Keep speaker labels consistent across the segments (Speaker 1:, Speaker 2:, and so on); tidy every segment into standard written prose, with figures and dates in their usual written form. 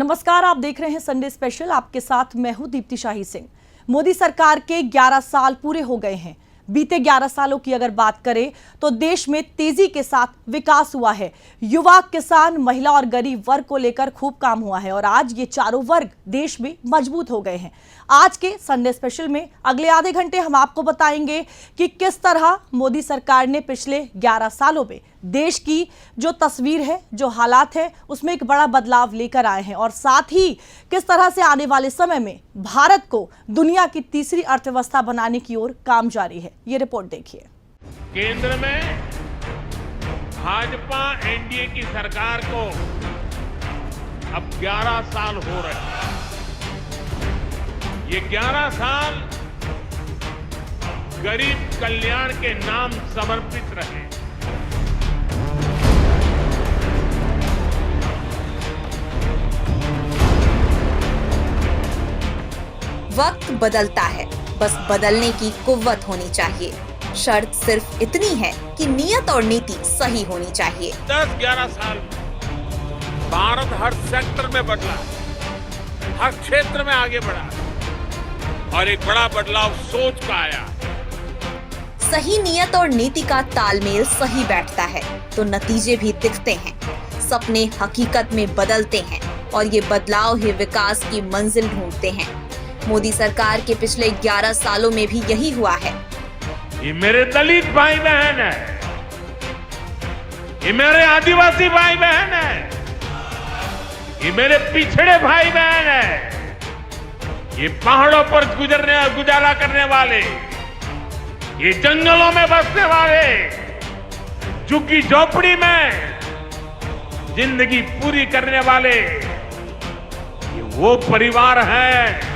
Speaker 1: नमस्कार, आप देख रहे हैं संडे स्पेशल। आपके साथ मैं हूं दीप्ति शाही सिंह। मोदी सरकार के 11 साल पूरे हो गए हैं। बीते 11 सालों की अगर बात करें तो देश में तेजी के साथ विकास हुआ है। युवा, किसान, महिला और गरीब वर्ग को लेकर खूब काम हुआ है और आज ये चारों वर्ग देश में मजबूत हो गए हैं। आज के संडे स्पेशल में अगले आधे घंटे हम आपको बताएंगे कि किस तरह मोदी सरकार ने पिछले 11 सालों में देश की जो तस्वीर है, जो हालात है, उसमें एक बड़ा बदलाव लेकर आए हैं और साथ ही किस तरह से आने वाले समय में भारत को दुनिया की तीसरी अर्थव्यवस्था बनाने की ओर काम जारी है। ये रिपोर्ट देखिए।
Speaker 2: केंद्र में भाजपा एनडीए की सरकार को अब 11 साल हो रहे हैं। ये 11 साल गरीब कल्याण के नाम समर्पित रहे।
Speaker 3: वक्त बदलता है, बस बदलने की कुव्वत होनी चाहिए। शर्त सिर्फ इतनी है कि नियत और नीति सही होनी चाहिए।
Speaker 2: 10-11 साल भारत हर सेक्टर में बदला, हर क्षेत्र में आगे बढ़ा और एक बड़ा बदलाव सोच का आया।
Speaker 3: सही नियत और नीति का तालमेल सही बैठता है तो नतीजे भी दिखते हैं, सपने हकीकत में बदलते हैं और ये बदलाव ही विकास की मंजिल ढूंढते हैं। मोदी सरकार के पिछले 11 सालों में भी यही हुआ है।
Speaker 2: ये मेरे दलित भाई बहन है, ये मेरे आदिवासी भाई बहन है, ये मेरे पिछड़े भाई बहन है, ये पहाड़ों पर गुजारा करने वाले, ये जंगलों में बसने वाले, झुग्गी झोपड़ी में जिंदगी पूरी करने वाले, ये वो परिवार है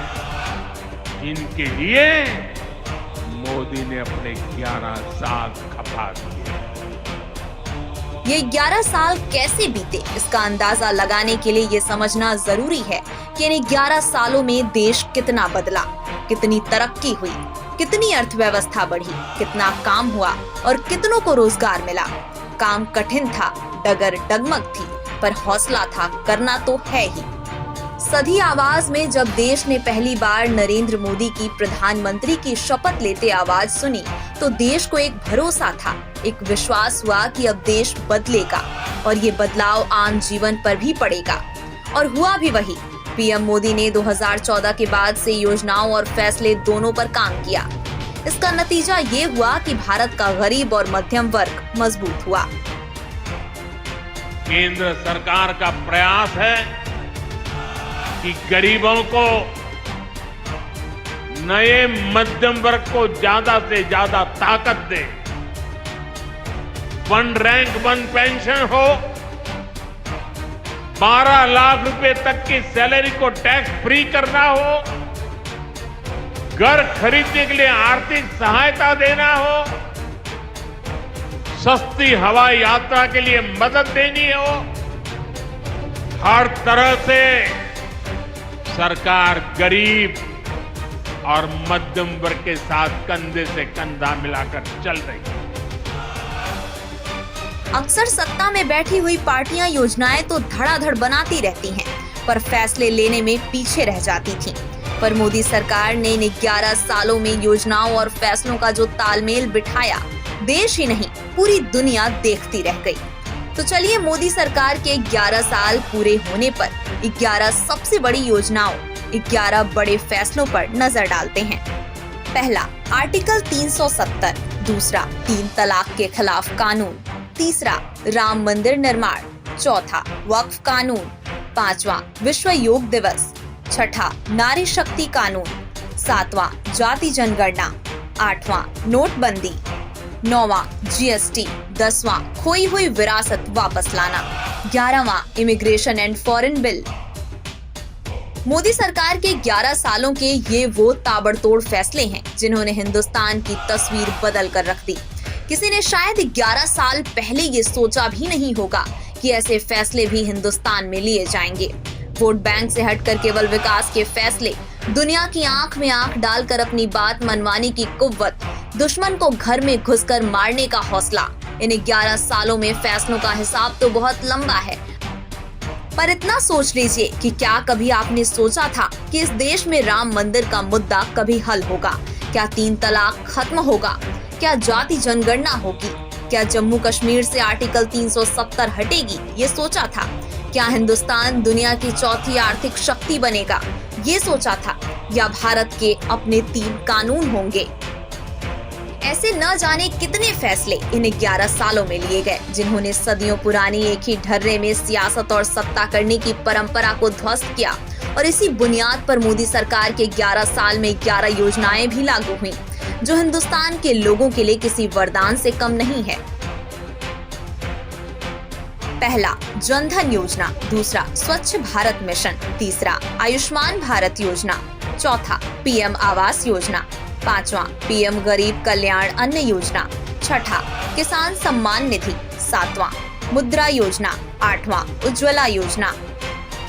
Speaker 2: जिनके लिए मोदी ने अपने 11 साल खपा दिए।
Speaker 3: ये 11 साल कैसे बीते, इसका अंदाजा लगाने के लिए ये समझना जरूरी है कि इन 11 सालों में देश कितना बदला, कितनी तरक्की हुई, कितनी अर्थव्यवस्था बढ़ी, कितना काम हुआ और कितनों को रोजगार मिला। काम कठिन था, डगर डगमग थी, पर हौसला था, करना तो है ही। सधी आवाज में जब देश ने पहली बार नरेंद्र मोदी की प्रधानमंत्री की शपथ लेते आवाज सुनी तो देश को एक भरोसा था, एक विश्वास हुआ कि अब देश बदलेगा और ये बदलाव आम जीवन पर भी पड़ेगा। और हुआ भी वही। पीएम मोदी ने 2014 के बाद से योजनाओं और फैसले दोनों पर काम किया। इसका नतीजा ये हुआ कि भारत का गरीब और मध्यम वर्ग मजबूत हुआ।
Speaker 2: केंद्र सरकार का प्रयास है कि गरीबों को, नए मध्यम वर्ग को ज्यादा से ज्यादा ताकत दे। 1 रैंक 1 पेंशन हो, 12 लाख रुपए तक की सैलरी को टैक्स फ्री करना हो, घर खरीदने के लिए आर्थिक सहायता देना हो, सस्ती हवाई यात्रा के लिए मदद देनी हो, हर तरह से सरकार गरीब और मध्यम वर्ग के साथ कंधे से कंधा मिलाकर चल रही है।
Speaker 3: अक्सर सत्ता में बैठी हुई पार्टियां योजनाएं तो धड़ाधड़ बनाती रहती हैं, पर फैसले लेने में पीछे रह जाती थीं। पर मोदी सरकार ने इन 11 सालों में योजनाओं और फैसलों का जो तालमेल बिठाया, देश ही नहीं पूरी दुनिया देखती रह गई। तो चलिए मोदी सरकार के 11 साल पूरे होने पर 11 सबसे बड़ी योजनाओं, 11 बड़े फैसलों पर नजर डालते हैं। पहला, आर्टिकल 370। दूसरा, 3 तलाक के खिलाफ कानून। तीसरा, राम मंदिर निर्माण। चौथा, वक्फ कानून। पांचवा, विश्व योग दिवस। छठा, नारी शक्ति कानून। सातवां, जाति जनगणना। आठवां, नोटबंदी। 9वां, जीएसटी। 10वां, खोई हुई विरासत वापस लाना। 11वां, immigration and foreign bill. Modi सरकार के 11 सालों के ये वो ताबड़तोड़ फैसले हैं जिन्होंने हिंदुस्तान की तस्वीर बदल कर रख दी। किसी ने शायद 11 साल पहले ये सोचा भी नहीं होगा कि ऐसे फैसले भी हिंदुस्तान में लिए जाएंगे। वोट बैंक से हटकर केवल विकास के फैसले, दुनिया की आंख में आंख डालकर अपनी बात मनवाने की कुव्वत, दुश्मन को घर में घुसकर मारने का हौसला, इन 11 सालों में फैसलों का हिसाब तो बहुत लंबा है। पर इतना सोच लीजिए कि क्या कभी आपने सोचा था कि इस देश में राम मंदिर का मुद्दा कभी हल होगा? क्या 3 तलाक खत्म होगा? क्या जाति जनगणना होगी? क्या जम्मू कश्मीर से आर्टिकल 370 हटेगी? ये सोचा था। क्या हिंदुस्तान दुनिया की चौथी आर्थिक शक्ति बनेगा? ये सोचा था। या भारत के अपने 3 कानून होंगे? ऐसे न जाने कितने फैसले इन 11 सालों में लिए गए, जिन्होंने सदियों पुरानी एक ही ढर्रे में सियासत और सत्ता करने की परंपरा को ध्वस्त किया। और इसी बुनियाद पर मोदी सरकार के 11 साल में 11 योजनाएं भी लागू हुई, जो हिंदुस्तान के लोगों के लिए किसी वरदान से कम नहीं है। पहला, जनधन योजना। दूसरा, स्वच्छ भारत मिशन। तीसरा, आयुष्मान भारत योजना। चौथा, पीएम आवास योजना। पांचवा, पीएम गरीब कल्याण अन्न योजना। छठा, किसान सम्मान निधि। सातवां, मुद्रा योजना। आठवां, उज्ज्वला योजना।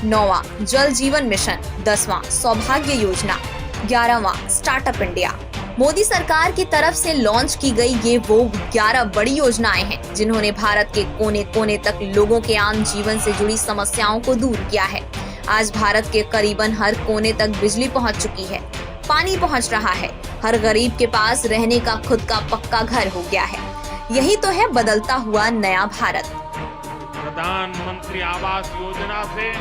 Speaker 3: नौवां, जल जीवन मिशन। 10वां, सौभाग्य योजना। 11वां, स्टार्टअप इंडिया। मोदी सरकार की तरफ से लॉन्च की गई ये वो 11 बड़ी योजनाएं हैं, जिन्होंने भारत के कोने कोने तक लोगों के आम जीवन से जुड़ी समस्याओं को दूर किया है। आज भारत के करीबन हर कोने तक बिजली पहुंच चुकी है, पानी पहुंच रहा है, हर गरीब के पास रहने का खुद का पक्का घर हो गया है। यही तो है बदलता हुआ नया भारत।
Speaker 2: प्रधानमंत्री आवास योजना से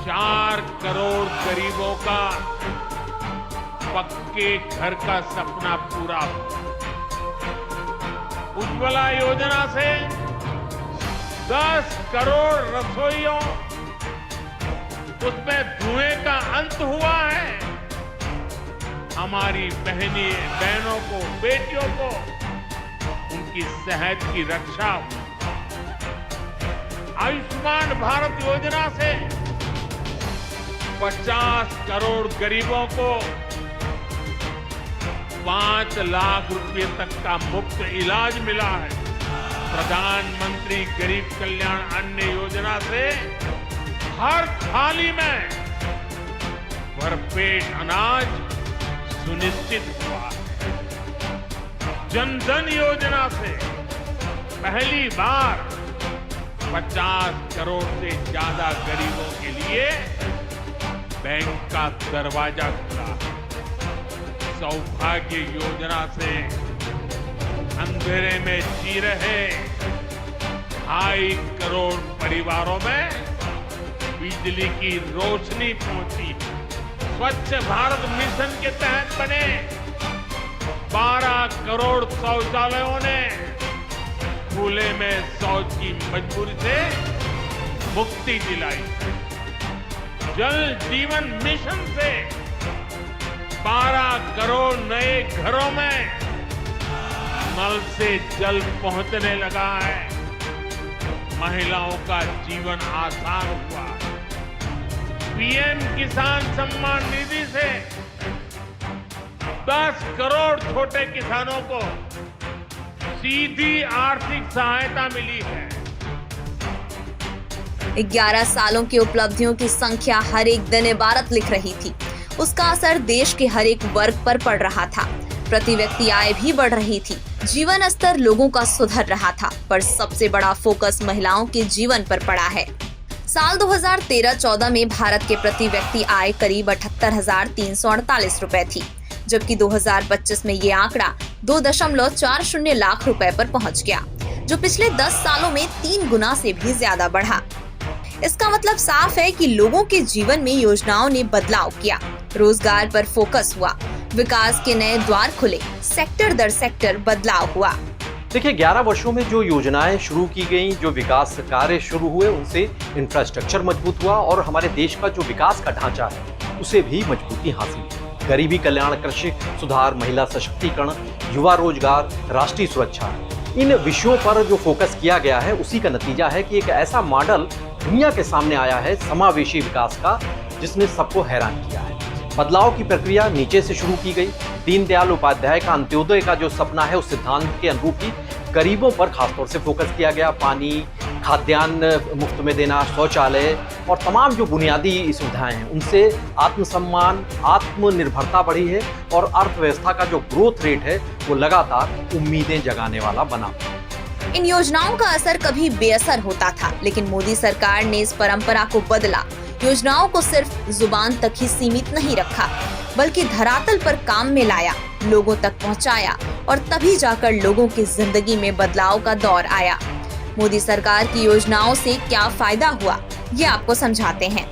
Speaker 2: 4 करोड़ गरीबों का पक्के घर का सपना पूरा हुआ। उज्ज्वला योजना से 10 करोड़ रसोइयों, उसमें धुएं का अंत हुआ है। हमारी बहनों को, बेटियों को उनकी सेहत की रक्षा हुई। आयुष्मान भारत योजना से 50 करोड़ गरीबों को 5 लाख रुपए तक का मुफ्त इलाज मिला है। प्रधानमंत्री गरीब कल्याण अन्न योजना से हर थाली में भरपेट अनाज सुनिश्चित हुआ है। जनधन योजना से पहली बार 50 करोड़ से ज्यादा गरीबों के लिए बैंक का दरवाजा खुला है। सौभाग्य योजना से अंधेरे में जी रहे 2.5 करोड़ परिवारों में बिजली की रोशनी पहुंची। स्वच्छ भारत मिशन के तहत बने 12 करोड़ शौचालयों ने खुले में शौच की मजबूरी से मुक्ति दिलाई। जल जीवन मिशन से 12 करोड़ नए घरों में नल से जल पहुंचने लगा है। महिलाओं का जीवन आसान हुआ। पीएम किसान सम्मान निधि से 10 करोड़ छोटे किसानों को सीधी आर्थिक सहायता मिली है।
Speaker 3: 11 सालों की उपलब्धियों की संख्या हर एक दिन इबारत लिख रही थी। उसका असर देश के हर एक वर्ग पर पड़ रहा था। प्रति व्यक्ति आय भी बढ़ रही थी, जीवन स्तर लोगों का सुधर रहा था, पर सबसे बड़ा फोकस महिलाओं के जीवन पर पड़ा है। साल 2013-14 में भारत के प्रति व्यक्ति आय करीब 78,348 रुपए थी, जबकि 2025 में ये आंकड़ा 2.40 लाख रुपए पर पहुंच गया, जो पिछले 10 सालों में 3 गुना से भी ज्यादा बढ़ा। इसका मतलब साफ है कि लोगों के जीवन में योजनाओं ने बदलाव किया, रोजगार पर फोकस हुआ, विकास के नए द्वार खुले, सेक्टर दर सेक्टर बदलाव हुआ।
Speaker 4: देखिए, 11 वर्षों में जो योजनाएं शुरू की गई, जो विकास कार्य शुरू हुए, उनसे इंफ्रास्ट्रक्चर मजबूत हुआ और हमारे देश का जो विकास का ढांचा है उसे भी मजबूती हासिल हुई। गरीबी कल्याण, कृषि सुधार, महिला सशक्तिकरण, युवा रोजगार, राष्ट्रीय सुरक्षा, इन विषयों पर जो फोकस किया गया है उसी का नतीजा है कि एक ऐसा मॉडल दुनिया के सामने आया है समावेशी विकास का, जिसने सबको हैरान किया है। बदलाव की प्रक्रिया नीचे से शुरू की गई। दीनदयाल उपाध्याय का अंत्योदय का जो सपना है, उस सिद्धांत के अनुरूप ही गरीबों पर खासतौर से फोकस किया गया। पानी, खाद्यान्न मुफ्त में देना, शौचालय और तमाम जो बुनियादी सुविधाएं हैं, उनसे आत्मसम्मान, आत्मनिर्भरता बढ़ी है और अर्थव्यवस्था का जो ग्रोथ रेट है वो लगातार उम्मीदें जगाने वाला बना।
Speaker 3: इन योजनाओं का असर कभी बेअसर होता था, लेकिन मोदी सरकार ने इस परंपरा को बदला। योजनाओं को सिर्फ जुबान तक ही सीमित नहीं रखा, बल्कि धरातल पर काम में लाया, लोगों तक पहुंचाया और तभी जाकर लोगों की जिंदगी में बदलाव का दौर आया। मोदी सरकार की योजनाओं से क्या फायदा हुआ, ये आपको समझाते हैं।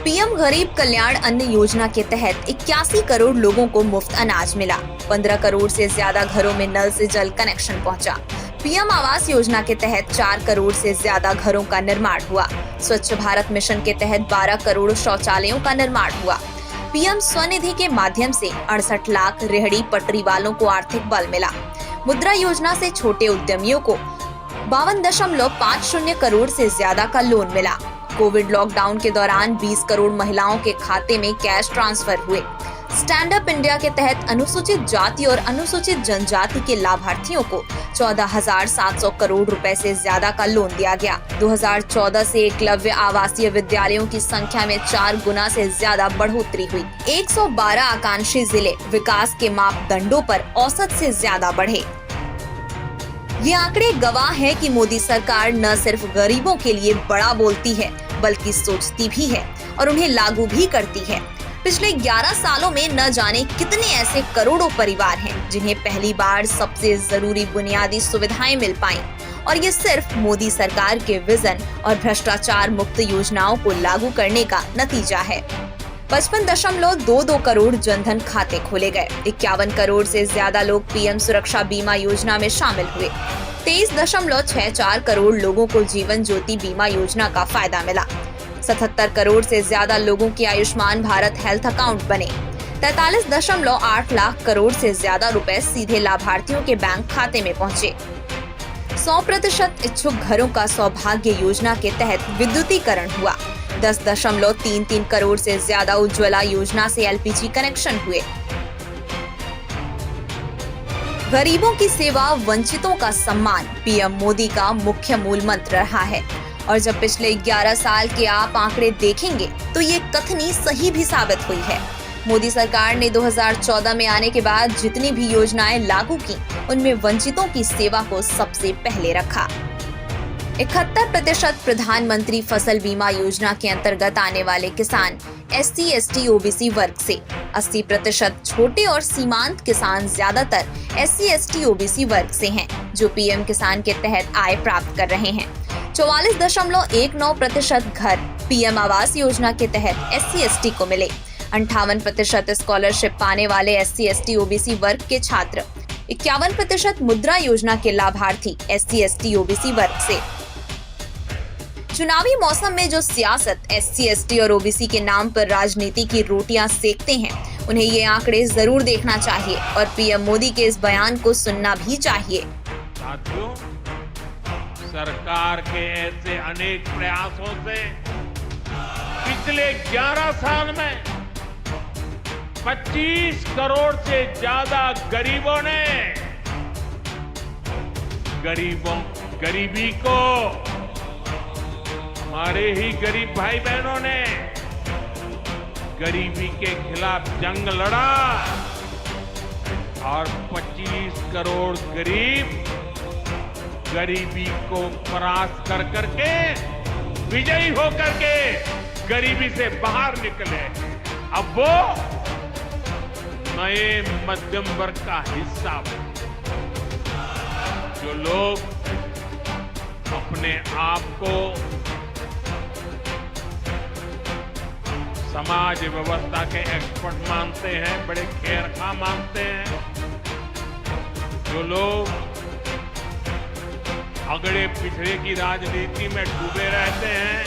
Speaker 3: पीएम गरीब कल्याण अन्न योजना के तहत 81 करोड़ लोगों को मुफ्त अनाज मिला। 15 करोड़ से ज्यादा घरों में नल से जल कनेक्शन पहुंचा। पीएम आवास योजना के तहत 4 करोड़ से ज्यादा घरों का निर्माण हुआ। स्वच्छ भारत मिशन के तहत 12 करोड़ शौचालयों का निर्माण हुआ। पीएम स्वनिधि के माध्यम से 68 लाख रेहड़ी पटरी वालों को आर्थिक बल मिला। मुद्रा योजना से छोटे उद्यमियों को 52.50 करोड़ से ज्यादा का लोन मिला। कोविड लॉकडाउन के दौरान 20 करोड़ महिलाओं के खाते में कैश ट्रांसफर हुए। स्टैंड अप इंडिया के तहत अनुसूचित जाति और अनुसूचित जनजाति के लाभार्थियों को 14,700 करोड़ रुपए से ज्यादा का लोन दिया गया। 2014 से एकलव्य आवासीय विद्यालयों की संख्या में 4 गुना से ज्यादा बढ़ोतरी हुई। 112 आकांक्षी जिले विकास के मापदंडों पर औसत से ज्यादा बढ़े। ये आंकड़े गवाह है कि मोदी सरकार न सिर्फ गरीबों के लिए बड़ा बोलती है, बल्कि सोचती भी है और उन्हें लागू भी करती है। पिछले 11 सालों में न जाने कितने ऐसे करोड़ों परिवार हैं जिन्हें पहली बार सबसे जरूरी बुनियादी सुविधाएं मिल पाईं, और ये सिर्फ मोदी सरकार के विजन और भ्रष्टाचार मुक्त योजनाओं को लागू करने का नतीजा है। 55.22 करोड़ जनधन खाते खोले गए। 51 करोड़ से ज्यादा लोग पीएम सुरक्षा बीमा योजना में शामिल हुए। 23.64 करोड़ लोगों को जीवन ज्योति बीमा योजना का फायदा मिला। 77 करोड़ से ज्यादा लोगों के आयुष्मान भारत हेल्थ अकाउंट बने। 43.8 लाख करोड़ से ज्यादा रुपए सीधे लाभार्थियों के बैंक खाते में पहुंचे। 100% इच्छुक घरों का सौभाग्य योजना के तहत विद्युतीकरण हुआ। 10.33 करोड़ से ज्यादा उज्ज्वला योजना से एलपीजी कनेक्शन हुए। गरीबों की सेवा, वंचितों का सम्मान पीएम मोदी का मुख्य मूल मंत्र रहा है। और जब पिछले 11 साल के आप आंकड़े देखेंगे तो ये कथनी सही भी साबित हुई है। मोदी सरकार ने 2014 में आने के बाद जितनी भी योजनाएं लागू की, उनमें वंचितों की सेवा को सबसे पहले रखा। 71% प्रधानमंत्री फसल बीमा योजना के अंतर्गत आने वाले किसान SC, ST, OBC वर्ग से, 80% छोटे और सीमांत किसान ज्यादातर SC, ST, OBC वर्ग से हैं, जो पीएम किसान के तहत आय प्राप्त कर रहे हैं। 44.19% घर पीएम आवास योजना के तहत SC, ST को मिले। 58% स्कॉलरशिप पाने वाले SC, ST, OBC वर्ग के छात्र। 51% मुद्रा योजना के लाभार्थी SC, ST, OBC वर्ग से। चुनावी मौसम में जो सियासत SC, ST और OBC के नाम पर राजनीति की रोटियां सेकते हैं, उन्हें ये आंकड़े जरूर देखना चाहिए और पीएम मोदी के इस बयान को सुनना भी चाहिए।
Speaker 2: साथियों, सरकार के ऐसे अनेक प्रयासों से पिछले 11 साल में 25 करोड़ से ज्यादा गरीबों ने गरीबी को, हमारे ही गरीब भाई बहनों ने गरीबी के खिलाफ जंग लड़ा और 25 करोड़ गरीब गरीबी को परास्त कर करके, विजयी होकर के गरीबी से बाहर निकले। अब वो नए मध्यम वर्ग का हिस्सा बने, जो लोग अपने आप को समाज व्यवस्था के एक्सपर्ट मानते हैं, बड़े खैरखा मानते हैं, जो लोग अगड़े पिछड़े की राजनीति में डूबे रहते हैं,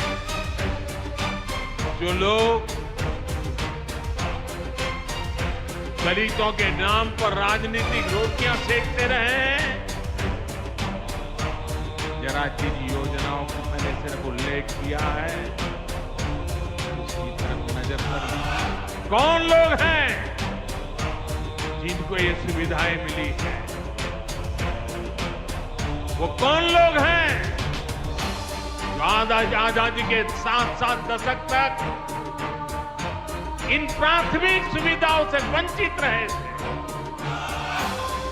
Speaker 2: जो लोग दलितों के नाम पर राजनीतिक रोटियां सेकते रहे हैं। जरा जिन योजनाओं का मैंने सिर्फ उल्लेख किया है, उसकी तरफ नजर कर लीजिए। कौन लोग हैं जिनको ये सुविधाएं मिली हैं? वो कौन लोग हैं जो आजादी के 7 दशक तक इन प्राथमिक सुविधाओं से वंचित रहे थे?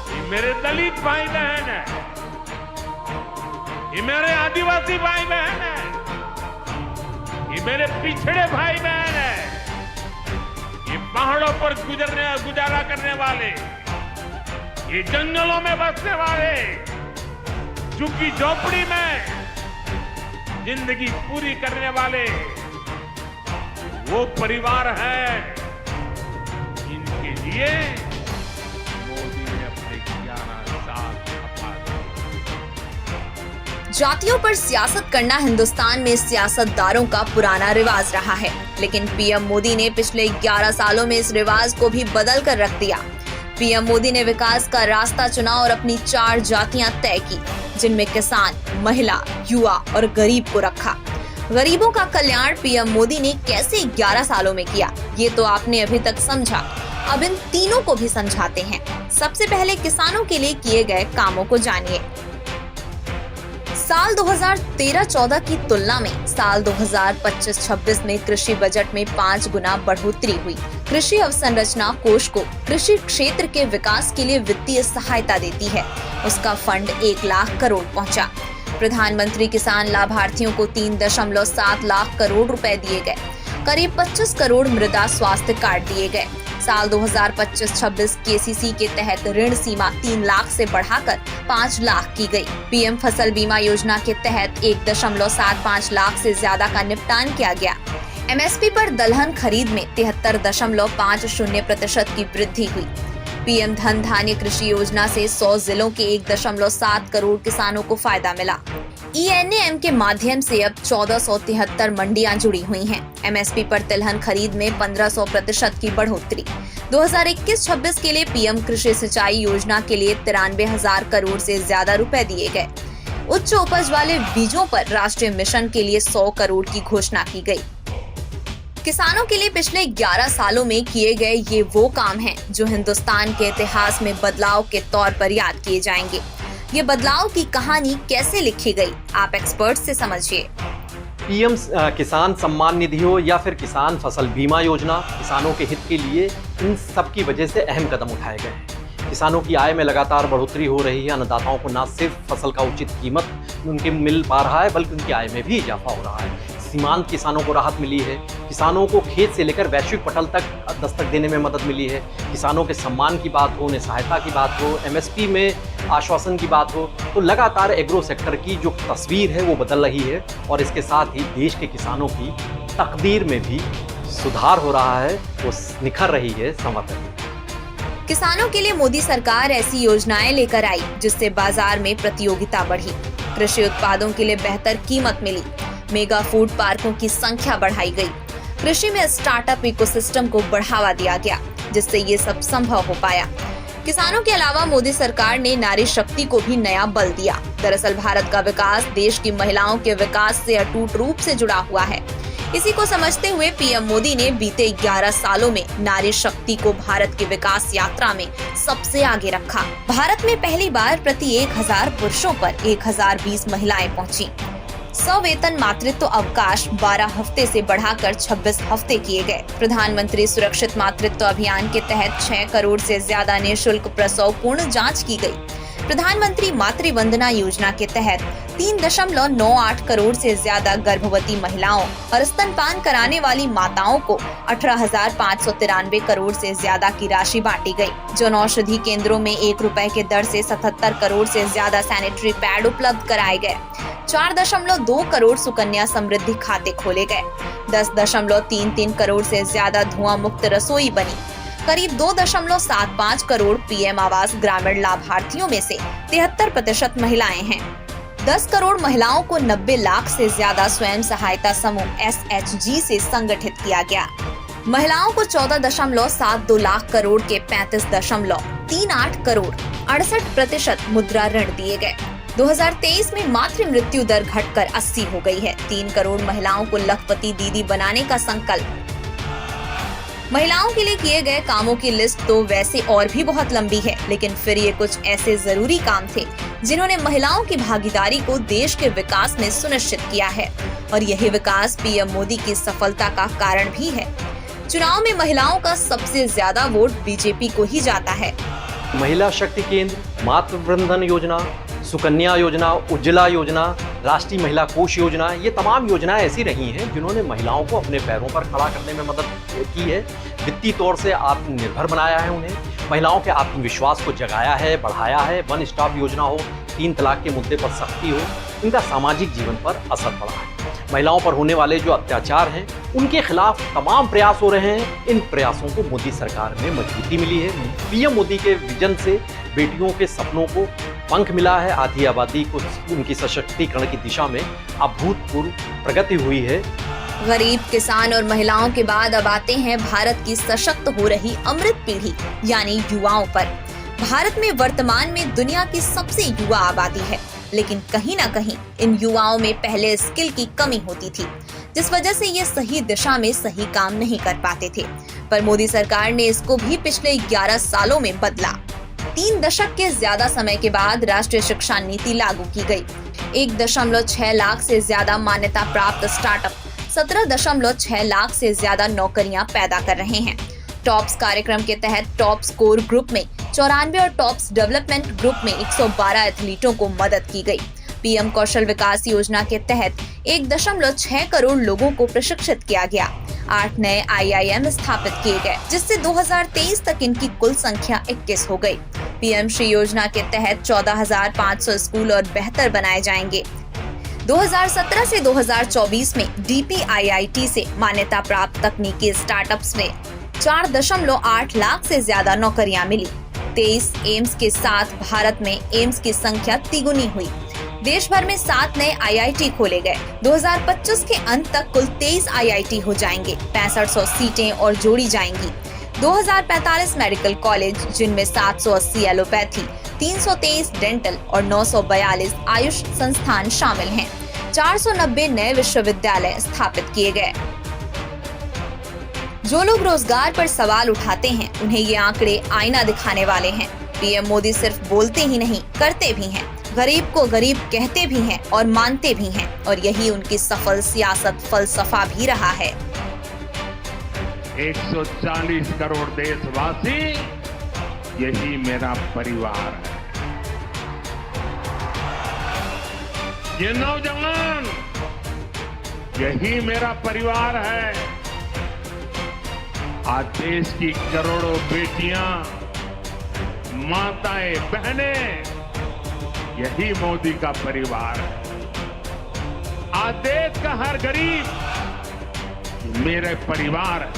Speaker 2: ये मेरे दलित भाई बहन हैं, ये मेरे आदिवासी भाई बहन है, ये मेरे पिछड़े भाई बहन है, ये पहाड़ों पर गुजारा करने वाले, ये जंगलों में बसने वाले, झुग्गी झोपड़ी में जिंदगी पूरी करने वाले वो परिवार है जिनके लिए मोदी ने अपने 11 साल खपा दिए।
Speaker 3: जातियों पर सियासत करना हिंदुस्तान में सियासतदारों का पुराना रिवाज रहा है, लेकिन पीएम मोदी ने पिछले 11 सालों में इस रिवाज को भी बदल कर रख दिया। पीएम मोदी ने विकास का रास्ता चुना और अपनी 4 जातियां तय की, जिनमें किसान, महिला, युवा और गरीब को रखा। गरीबों का कल्याण पीएम मोदी ने कैसे 11 सालों में किया, ये तो आपने अभी तक समझा। अब इन तीनों को भी समझाते हैं। सबसे पहले किसानों के लिए किए गए कामों को जानिए। साल 2013-14 की तुलना में साल 2025-26 में कृषि बजट में 5 गुना बढ़ोतरी हुई। कृषि अवसंरचना कोष को कृषि क्षेत्र के विकास के लिए वित्तीय सहायता देती है। उसका फंड 1 लाख करोड़ पहुंचा। प्रधानमंत्री किसान लाभार्थियों को 3.7 लाख करोड़ रुपए दिए गए। करीब 25 करोड़ मृदा स्वास्थ्य कार्ड दिए गए। साल 2025-26 केसीसी के तहत ऋण सीमा 3 लाख से बढ़ाकर 5 लाख की गई। पीएम फसल बीमा योजना के तहत 1.75 लाख से ज्यादा का निपटान किया गया। एमएसपी पर दलहन खरीद में 73.50% की वृद्धि हुई। पीएम धन धान्य कृषि योजना से 100 जिलों के 1.7 करोड़ किसानों को फायदा मिला। ENAM के माध्यम से अब 1473 मंडियां जुड़ी हुई हैं। एमएसपी पर तिलहन खरीद में 1500% की बढ़ोतरी। 2021-26 के लिए पीएम कृषि सिंचाई योजना के लिए 93,000 करोड़ से ज्यादा रुपए दिए गए। उच्च उपज वाले बीजों पर राष्ट्रीय मिशन के लिए 100 करोड़ की घोषणा की गई। किसानों के लिए पिछले 11 सालों में किए गए ये वो काम हैं जो हिंदुस्तान के इतिहास में बदलाव के तौर पर याद किए जाएंगे। ये बदलाव की कहानी कैसे लिखी गई, आप एक्सपर्ट से समझिए।
Speaker 4: पीएम किसान सम्मान निधि हो या फिर किसान फसल बीमा योजना, किसानों के हित के लिए इन सब की वजह से अहम कदम उठाए गए हैं। किसानों की आय में लगातार बढ़ोतरी हो रही है। अन्नदाताओं को न सिर्फ फसल का उचित कीमत उनके मिल पा रहा है, बल्कि उनकी आय में भी इजाफा हो रहा है। सीमांत किसानों को राहत मिली है। किसानों को खेत से लेकर वैश्विक पटल तक दस्तक देने में मदद मिली है। किसानों के सम्मान की बात हो, उन्हें सहायता की बात हो, एमएसपी में आश्वासन की बात हो, तो लगातार एग्रो सेक्टर की जो तस्वीर है वो बदल रही है और इसके साथ ही देश के किसानों की तकदीर में भी सुधार हो रहा है, वो निखर रही है, संवर रही है।
Speaker 3: किसानों के लिए मोदी सरकार ऐसी योजनाएं लेकर आई जिससे बाजार में प्रतियोगिता बढ़ी, कृषि उत्पादों के लिए बेहतर कीमत मिली, मेगा फूड पार्कों की संख्या बढ़ाई गई, कृषि में स्टार्टअप इकोसिस्टम को बढ़ावा दिया गया, जिससे ये सब संभव हो पाया। किसानों के अलावा मोदी सरकार ने नारी शक्ति को भी नया बल दिया। दरअसल भारत का विकास देश की महिलाओं के विकास से अटूट रूप से जुड़ा हुआ है। इसी को समझते हुए पीएम मोदी ने बीते 11 सालों में नारी शक्ति को भारत की विकास यात्रा में सबसे आगे रखा। भारत में पहली बार प्रति 1000 पुरुषों पर 1020 महिलाएं पहुंची। सवेतन मातृत्व अवकाश 12 हफ्ते से बढ़ाकर 26 हफ्ते किए गए। प्रधानमंत्री सुरक्षित मातृत्व अभियान के तहत 6 करोड़ से ज्यादा निःशुल्क प्रसव पूर्ण जांच की गई। प्रधानमंत्री मातृ वंदना योजना के तहत 3.98 करोड़ से ज्यादा गर्भवती महिलाओं और स्तनपान कराने वाली माताओं को 18,593 करोड़ से ज्यादा की राशि बांटी गई। जन औषधि केंद्रों में 1 रुपए के दर से 77 करोड़ से ज्यादा सैनिटरी पैड उपलब्ध कराए गए। 4.2 करोड़ सुकन्या समृद्धि खाते खोले गए। 10.33 करोड़ से ज्यादा धुआं मुक्त रसोई बनी। करीब 2.75 करोड़ पीएम आवास ग्रामीण लाभार्थियों में से 73% महिलाएं हैं। 10 करोड़ महिलाओं को 90 लाख से ज्यादा स्वयं सहायता समूह SHG से संगठित किया गया। महिलाओं को 14.72 लाख करोड़ के 35.38 करोड़ 68% मुद्रा ऋण दिए गए। 2023 में मातृ मृत्यु दर घटकर 80 हो गई है। 3 करोड़ महिलाओं को लखपति दीदी बनाने का संकल्प। महिलाओं के लिए किए गए कामों की लिस्ट तो वैसे और भी बहुत लंबी है, लेकिन फिर ये कुछ ऐसे जरूरी काम थे जिन्होंने महिलाओं की भागीदारी को देश के विकास में सुनिश्चित किया है, और यही विकास पीएम मोदी की सफलता का कारण भी है। चुनाव में महिलाओं का सबसे ज्यादा वोट बीजेपी को ही जाता है।
Speaker 4: महिला शक्ति केंद्र, मातृ वंदन योजना, सुकन्या योजना, उज्ज्वला योजना, राष्ट्रीय महिला कोष योजना, ये तमाम योजनाएं ऐसी रही हैं जिन्होंने महिलाओं को अपने पैरों पर खड़ा करने में मदद की है, वित्तीय तौर से आत्मनिर्भर बनाया है उन्हें, महिलाओं के आत्मविश्वास को जगाया है, बढ़ाया है। वन स्टॉप योजना हो, 3 तलाक के मुद्दे पर सख्ती हो, इनका सामाजिक जीवन पर असर पड़ा है। महिलाओं पर होने वाले जो अत्याचार हैं, उनके खिलाफ तमाम प्रयास हो रहे हैं। इन प्रयासों को मोदी सरकार में मजबूती मिली है। पीएम मोदी के विजन से बेटियों के सपनों को पंख मिला है। आधी आबादी को उनकी सशक्तिकरण की दिशा में अभूतपूर्व प्रगति हुई है।
Speaker 3: गरीब, किसान और महिलाओं के बाद अब आते हैं भारत की सशक्त हो रही अमृत पीढ़ी यानी युवाओं पर। भारत में वर्तमान में दुनिया की सबसे युवा आबादी है, लेकिन कहीं ना कहीं इन युवाओं में पहले स्किल की कमी होती थी, जिस वजह से ये सही दिशा में सही काम नहीं कर पाते थे। पर मोदी सरकार ने इसको भी पिछले 11 सालों में बदला। 3 दशक के ज्यादा समय के बाद राष्ट्रीय शिक्षा नीति लागू की गई। 1.6 लाख से ज्यादा मान्यता प्राप्त स्टार्टअप 17.6 लाख से ज्यादा नौकरियां पैदा कर रहे हैं। टॉप्स कार्यक्रम के तहत टॉप्स कोर ग्रुप में 94 और टॉप्स डेवलपमेंट ग्रुप में 112 एथलीटों को मदद की गई। पीएम कौशल विकास योजना के तहत 1.6 करोड़ लोगों को प्रशिक्षित किया गया। 8 नए IIM स्थापित किए गए, जिससे 2023 तक इनकी कुल संख्या 21 हो गई। पीएम श्री योजना के तहत 14,500 स्कूल और बेहतर बनाए जाएंगे। 2017 से 2024 में DPIIT से मान्यता प्राप्त तकनीकी स्टार्टअप्स में 4.8 लाख से ज्यादा नौकरियां मिली। 23 एम्स के साथ भारत में एम्स की संख्या तिगुनी हुई। देश भर में 7 नए IIT खोले गए। 2025 के अंत तक कुल 23 IIT हो जाएंगे। 6500 सीटें और जोड़ी जाएंगी। 2045 मेडिकल कॉलेज, जिनमें 780 एलोपैथी, 323 डेंटल और 942 आयुष संस्थान शामिल हैं। 490 नए विश्वविद्यालय स्थापित किए गए। जो लोग रोजगार पर सवाल उठाते हैं, उन्हें ये आंकड़े आईना दिखाने वाले हैं। पीएम मोदी सिर्फ बोलते ही नहीं, करते भी हैं। गरीब को गरीब कहते भी हैं और मानते भी हैं, और यही उनकी सफल सियासत फलसफा भी रहा है।
Speaker 2: 140 करोड़ देशवासी, यही मेरा परिवार है। ये नौजवान, यही मेरा परिवार है। आज देश की करोड़ों बेटियां, माताएं, बहनें, यही मोदी का परिवार है। आज देश का हर गरीब मेरे परिवार है।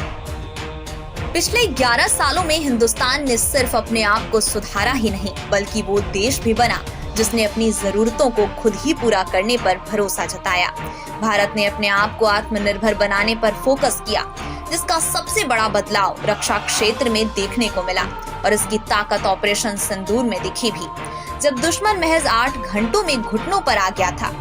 Speaker 3: पिछले 11 सालों में हिंदुस्तान ने सिर्फ अपने आप को सुधारा ही नहीं, बल्कि वो देश भी बना जिसने अपनी जरूरतों को खुद ही पूरा करने पर भरोसा जताया। भारत ने अपने आप को आत्मनिर्भर बनाने पर फोकस किया, जिसका सबसे बड़ा बदलाव रक्षा क्षेत्र में देखने को मिला, और इसकी ताकत ऑपरेशन सिंदूर में दिखी भी, जब दुश्मन महज 8 घंटों में घुटनों पर आ गया था।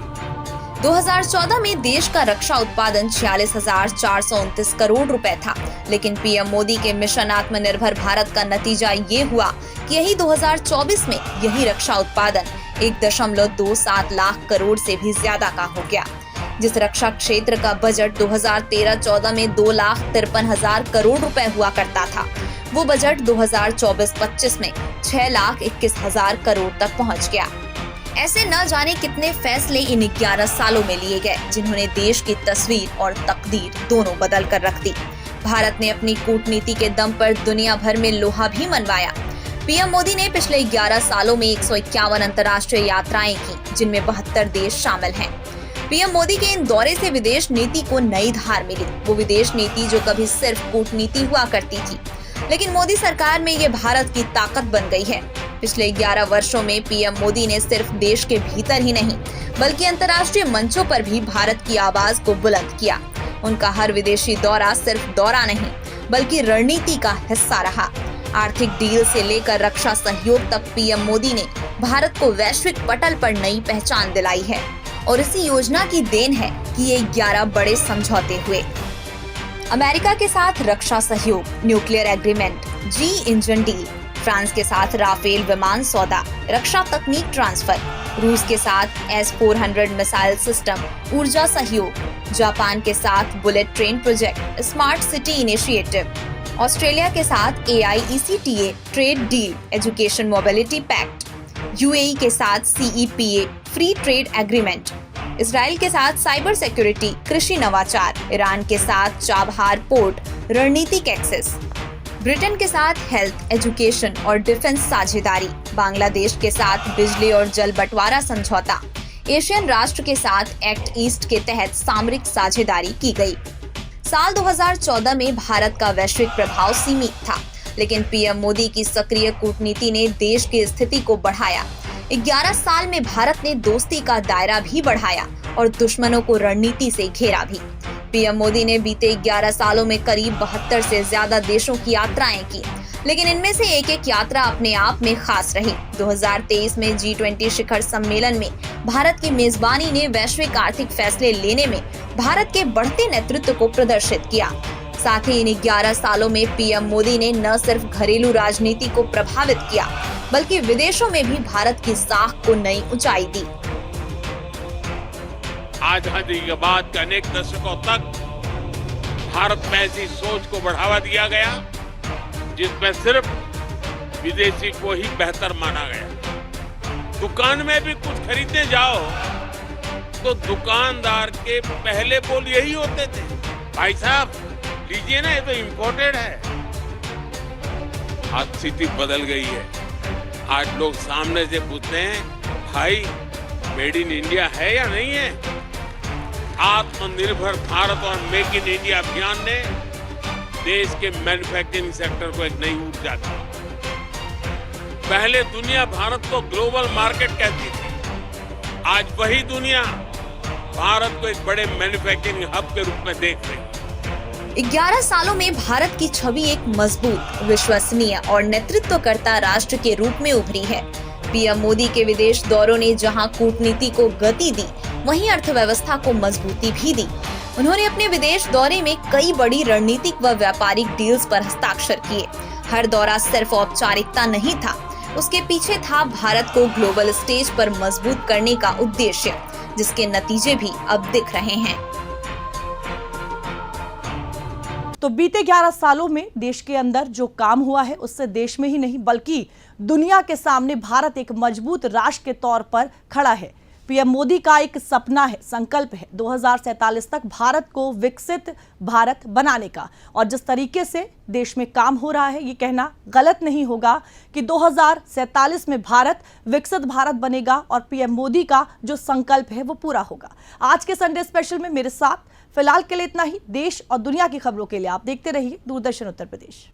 Speaker 3: 2014 में देश का रक्षा उत्पादन 46,429 करोड़ रुपए था, लेकिन पीएम मोदी के मिशन आत्मनिर्भर भारत का नतीजा ये हुआ कि यही 2024 में यही रक्षा उत्पादन 1.27 लाख करोड़ से भी ज्यादा का हो गया। जिस रक्षा क्षेत्र का बजट 2013-14 में 2,53,000 करोड़ रुपए हुआ करता था, वो बजट 2024-25 में 6,21,000 करोड़ तक पहुंच गया। ऐसे न जाने कितने फैसले इन 11 सालों में लिए गए, जिन्होंने देश की तस्वीर और तकदीर दोनों बदल कर रख दी। भारत ने अपनी कूटनीति के दम पर दुनिया भर में लोहा भी मनवाया। पीएम मोदी ने पिछले 11 सालों में 151 अंतर्राष्ट्रीय यात्राएं की, जिनमें 72 देश शामिल हैं। पीएम मोदी के इन दौरे से विदेश नीति को नई धार मिली। वो विदेश नीति जो कभी सिर्फ कूटनीति हुआ करती थी, लेकिन मोदी सरकार में ये भारत की ताकत बन गई है। पिछले 11 वर्षों में पीएम मोदी ने सिर्फ देश के भीतर ही नहीं, बल्कि अंतर्राष्ट्रीय मंचों पर भी भारत की आवाज को बुलंद किया। उनका हर विदेशी दौरा सिर्फ दौरा नहीं, बल्कि रणनीति का हिस्सा रहा। आर्थिक डील से लेकर रक्षा सहयोग तक पीएम मोदी ने भारत को वैश्विक पटल पर नई पहचान दिलाई है, और इसी योजना की देन है कि ये 11 बड़े समझौते हुए। अमेरिका के साथ रक्षा सहयोग, न्यूक्लियर एग्रीमेंट, जी इंजन डील, फ्रांस के साथ राफेल विमान सौदा, रक्षा तकनीक ट्रांसफर, रूस के साथ S-400 मिसाइल सिस्टम, ऊर्जा सहयोग, जापान के साथ bullet train project, smart city initiative, Australia के साथ AIECTA trade deal, education mobility pact, UAE के साथ CEPA free trade agreement, Israel के साथ साइबर सिक्योरिटी, कृषि नवाचार, ईरान के साथ चाबहार पोर्ट, रणनीतिक एक्सेस, ब्रिटेन के साथ हेल्थ, एजुकेशन और डिफेंस साझेदारी, बांग्लादेश के साथ बिजली और जल बंटवारा समझौता, एशियन राष्ट्र के साथ एक्ट ईस्ट के तहत सामरिक साझेदारी की गई। साल 2014 में भारत का वैश्विक प्रभाव सीमित था, लेकिन पीएम मोदी की सक्रिय कूटनीति ने देश की स्थिति को बढ़ाया। 11 साल में भारत ने दोस्ती का दायरा भी बढ़ाया और दुश्मनों को रणनीति से घेरा भी। पीएम मोदी ने बीते 11 सालों में करीब 72 से ज्यादा देशों की यात्राएं की, लेकिन इनमें से एक एक यात्रा अपने आप में खास रही। 2023 में G20 शिखर सम्मेलन में भारत की मेजबानी ने वैश्विक आर्थिक फैसले लेने में भारत के बढ़ते नेतृत्व को प्रदर्शित किया। साथ ही इन 11 सालों में पीएम मोदी ने न सिर्फ घरेलू राजनीति को प्रभावित किया, बल्कि विदेशों में भी भारत की साख को नई ऊंचाई दी।
Speaker 2: आजादी के बाद के अनेक दशकों तक भारत में ऐसी सोच को बढ़ावा दिया गया जिसमें सिर्फ विदेशी को ही बेहतर माना गया। दुकान में भी कुछ खरीदने जाओ तो दुकानदार के पहले बोल यही होते थे, भाई साहब लीजिए ना, ये तो इम्पोर्टेड है। आज स्थिति बदल गई है। आज लोग सामने से पूछते हैं, भाई मेड इन इंडिया है या नहीं है। आत्मनिर्भर भारत और मेक इन इंडिया अभियान ने देश के मैन्युफैक्चरिंग सेक्टर को एक नई ऊर्जा दी। पहले दुनिया भारत को ग्लोबल मार्केट कहती थी, आज वही दुनिया भारत को एक बड़े मैन्युफैक्चरिंग हब के रूप में देख रही है।
Speaker 3: 11 सालों में भारत की छवि एक मजबूत, विश्वसनीय और नेतृत्वकर्ता राष्ट्र के रूप में उभरी है। पीएम मोदी के विदेश दौरों ने जहां कूटनीति को गति दी, वहीं अर्थव्यवस्था को मजबूती भी दी। उन्होंने अपने विदेश दौरे में कई बड़ी रणनीतिक व व्यापारिक डील्स पर हस्ताक्षर किए। हर दौरा सिर्फ औपचारिकता नहीं था, उसके पीछे था भारत को ग्लोबल स्टेज पर मजबूत करने का उद्देश्य, जिसके नतीजे भी अब दिख रहे हैं।
Speaker 1: तो बीते 11 सालों में देश के अंदर जो काम हुआ है, उससे देश में ही नहीं बल्कि दुनिया के सामने भारत एक मजबूत राष्ट्र के तौर पर खड़ा है। पीएम मोदी का एक सपना है, संकल्प है 2047 तक भारत को विकसित भारत बनाने का। और जिस तरीके से देश में काम हो रहा है, ये कहना गलत नहीं होगा कि 2047 में भारत विकसित भारत बनेगा और पीएम मोदी का जो संकल्प है वो पूरा होगा। आज के संडे स्पेशल में मेरे साथ फिलहाल के लिए इतना ही। देश और दुनिया की खबरों के लिए आप देखते रहिए दूरदर्शन उत्तर प्रदेश।